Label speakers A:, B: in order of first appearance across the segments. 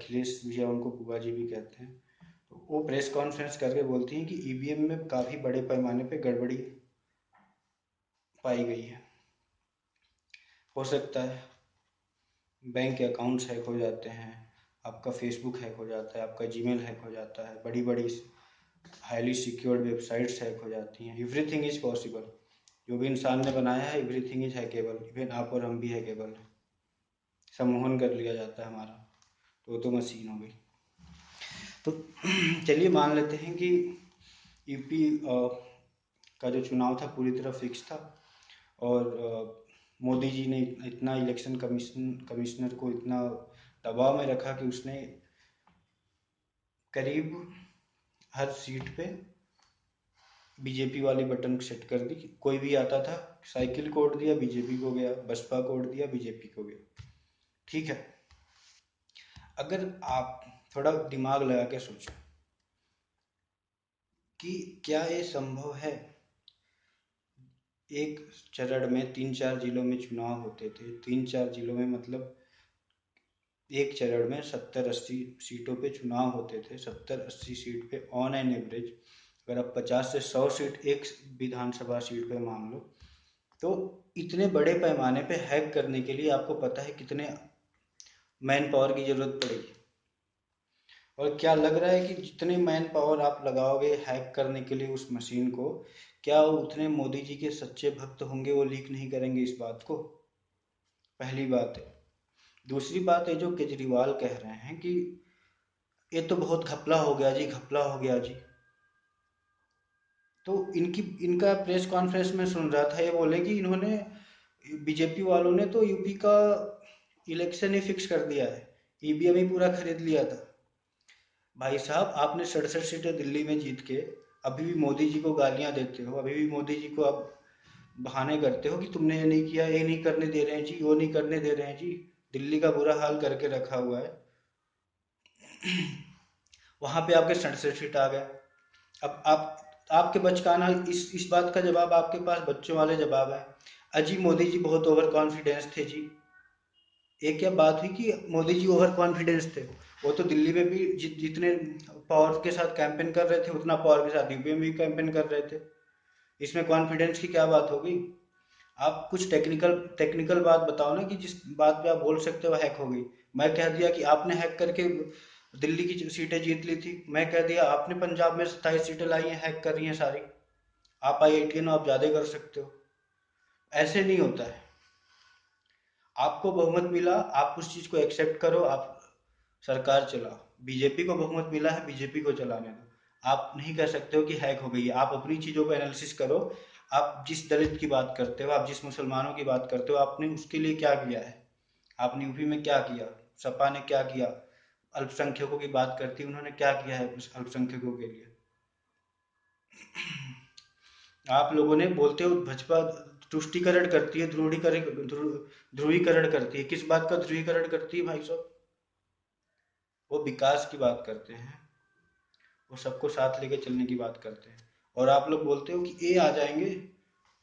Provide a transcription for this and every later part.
A: अखिलेश जी उनको बुआ जी भी कहते हैं, तो वो प्रेस कॉन्फ्रेंस करके बोलती हैं कि ईवीएम में काफ़ी बड़े पैमाने पे गड़बड़ी पाई गई है। हो सकता है बैंक के अकाउंट्स हैक हो जाते हैं, आपका फेसबुक हैक हो जाता है, आपका जीमेल हैक हो जाता है, बड़ी बड़ी हाईली सिक्योर्ड वेबसाइट्स हैक हो जाती हैं। Everything is possible. जो भी इंसान ने बनाया है एवरीथिंग इज हैकेबल। इवन आप और हम भी हैकेबल हैं। सम्मोहन कर लिया जाता है हमारा, तो मशीन हो गई। तो चलिए मान लेते हैं कि यूपी का जो चुनाव था पूरी तरह फिक्स था, और मोदी जी ने इतना इलेक्शन कमिश्नर को इतना दबाव में रखा कि उसने करीब हर सीट पे बीजेपी वाली बटन सेट कर दी। कोई भी आता था साइकिल कोड दिया बीजेपी को गया, बसपा कोड दिया बीजेपी को गया। ठीक है, अगर आप थोड़ा दिमाग लगा के सोचो कि क्या ये संभव है, एक चरण में 3-4 जिलों में चुनाव होते थे, 3-4 जिलों में मतलब एक चरण में 70-80 सीटों पे चुनाव होते थे, 70-80 सीट पे ऑन एन एवरेज अगर आप 50 से 100 सीट एक विधानसभा सीट पे मान लो, तो इतने बड़े पैमाने पे हैक करने के लिए आपको पता है कितने मैन पावर की जरूरत पड़ेगी। और क्या लग रहा है कि जितने मैन पावर आप लगाओगे हैक करने के लिए उस मशीन को, क्या उतने मोदी जी के सच्चे भक्त होंगे, वो लीक नहीं करेंगे इस बात को? पहली बात है। दूसरी बात है, जो केजरीवाल कह रहे हैं कि ये तो बहुत घपला हो गया जी, घपला हो गया जी, तो इनका प्रेस कॉन्फ्रेंस में सुन रहा था, ये बोले कि इन्होंने बीजेपी वालों ने तो यूपी का इलेक्शन ही फिक्स कर दिया है, ईवीएम ही पूरा खरीद लिया था। भाई साहब, आपने 67 सीटें दिल्ली में जीत के अभी भी मोदी जी को गालियां देते हो, अभी भी मोदी जी को आप बहाने करते हो कि तुमने ये नहीं किया, ये नहीं करने दे रहे हैं जी, वो नहीं करने दे रहे हैं जी। दिल्ली का बुरा हाल करके रखा हुआ है, वहां पे आपके 67 सीट आ गए। अब आपके बचकाना इस बात का जवाब आपके पास बच्चों वाले जवाब है, अजी मोदी जी बहुत ओवर कॉन्फिडेंस थे जी। एक क्या बात हुई कि मोदी जी ओवर कॉन्फिडेंस थे? वो तो दिल्ली में भी जितने पावर के साथ कैंपेन कर रहे थे उतना पावर के साथ यूपी में भी कैंपेन कर रहे थे। इसमें कॉन्फिडेंस की क्या बात होगी? आप कुछ टेक्निकल टेक्निकल बात बताओ ना, कि जिस बात पे आप बोल सकते हो हैक हो गई। मैं कह दिया कि आपने हैक करके दिल्ली की सीटें जीत ली थी, मैं कह दिया आपने पंजाब में 27 सीटें लाई हैं, हैक कर रही हैं सारी। आप IITian हो, आप ज़्यादा कर सकते हो। ऐसे नहीं होता है। आपको बहुमत मिला, आप उस चीज़ को एक्सेप्ट करो, आप सरकार चलाओ। बीजेपी को बहुमत मिला है, बीजेपी को चलाने दो। आप नहीं कह सकते हो कि हैक हो गई है। आप अपनी चीज़ों को एनालिसिस करो। आप जिस दलित की बात करते हो, आप जिस मुसलमानों की बात करते हो, आपने उसके लिए क्या किया है? आपने यूपी में क्या किया? सपा ने क्या किया? अल्पसंख्यकों की बात करती है, उन्होंने क्या किया है अल्पसंख्यकों के लिए? आप लोगों ने बोलते हो भाजपा तुष्टीकरण करती है, ध्रुवीकरण करती है। किस बात का ध्रुवीकरण करती है भाई साहब? वो विकास की बात करते हैं, वो सबको साथ लेके चलने की बात करते हैं। और आप लोग बोलते हो कि ये आ जाएंगे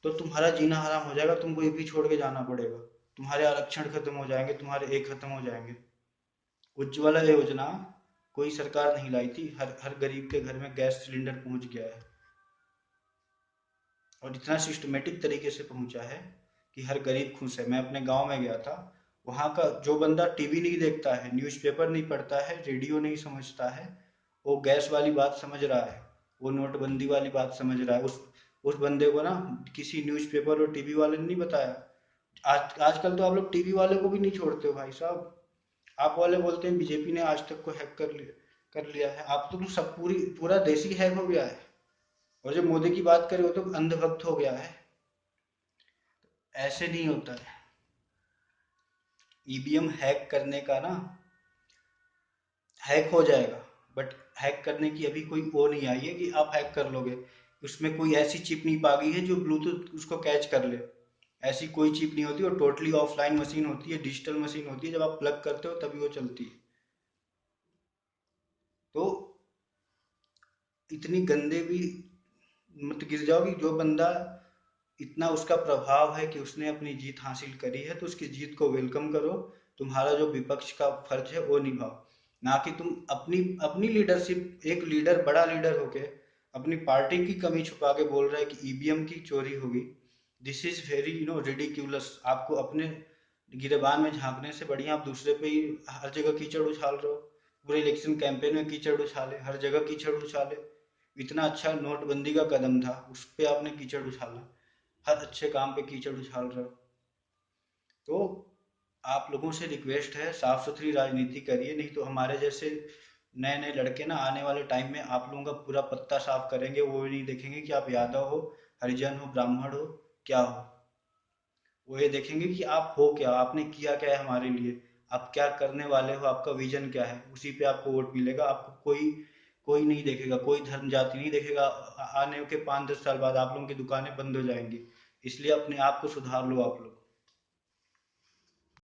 A: तो तुम्हारा जीना हराम हो जाएगा, तुमको यूपी छोड़ के जाना पड़ेगा, तुम्हारे आरक्षण खत्म हो जाएंगे, तुम्हारे एक खत्म हो जाएंगे। उज्ज्वला योजना कोई सरकार नहीं लाई थी, हर हर गरीब के घर में गैस सिलेंडर पहुंच गया है, और इतना सिस्टमेटिक तरीके से पहुंचा है कि हर गरीब खुश है। मैं अपने गांव में गया था, वहाँ का जो बंदा टीवी नहीं देखता है, न्यूज़पेपर नहीं पढ़ता है, रेडियो नहीं समझता है, वो गैस वाली बात समझ रहा है, वो नोटबंदी वाली बात समझ रहा है। उस बंदे को ना किसी न्यूज़पेपर और टीवी वाले ने नहीं बताया। आजकल तो आप लोग टीवी वाले को भी नहीं छोड़ते हो भाई साहब। आप वाले बोलते हैं बीजेपी ने आज तक को हैक कर लिया है। आप तो सब पूरा देश ही हैक हो गया है। और जो मोदी की बात करें वो तो अंधभक्त हो गया है। ऐसे नहीं होता है। ईवीएम हैक करने का ना, हैक हो जाएगा, बट हैक करने की अभी कोई वो नहीं आई है कि आप हैक कर लोगे। उसमें कोई ऐसी चिप नहीं पा गई है जो ब्लूटूथ उसको कैच कर ले। ऐसी कोई चिप नहीं होती, और टोटली ऑफलाइन मशीन होती है, डिजिटल मशीन होती है। जब आप प्लग करते हो तभी वो चलती है। तो इतनी गंदे भी मत गिर जाओ कि जो बंदा इतना उसका प्रभाव है कि उसने अपनी जीत हासिल करी है, तो उसकी जीत को वेलकम करो। तुम्हारा जो विपक्ष का फर्ज है वो निभाओ। ना कि तुम अपनी अपनी लीडरशिप, एक लीडर, बड़ा लीडर होके अपनी पार्टी की कमी छुपा के बोल रहा है कि ईवीएम की चोरी होगी। This is very ridiculous. आपको अपने गिरेबान में झांकने से बढ़िया आप दूसरे पे ही हर जगह कीचड़ उछाल रहे हो। पूरे इलेक्शन कैंपेन में कीचड़ उछाले, हर जगह कीचड़ उछाले। इतना अच्छा नोटबंदी का कदम था, उस पे आपने कीचड़ उछाला। हर अच्छे काम पे कीचड़ उछाल रहे हो। तो आप लोगों से रिक्वेस्ट है, साफ सुथरी राजनीति करिए, नहीं तो हमारे जैसे नए नए लड़के ना आने वाले टाइम में आप लोगों का पूरा पत्ता साफ करेंगे। वो भी नहीं देखेंगे कि आप यादव हो, हरिजन हो, ब्राह्मण हो, क्या हो। वो ये देखेंगे कि आप हो क्या, आपने किया क्या है हमारे लिए, आप क्या करने वाले हो, आपका विजन क्या है। उसी पे आपको वोट मिलेगा। आपको कोई कोई नहीं देखेगा, कोई धर्म जाति नहीं देखेगा। आने के 5-10 साल बाद आप लोगों की दुकानें बंद हो जाएंगी। इसलिए अपने आप को सुधार लो आप लोग।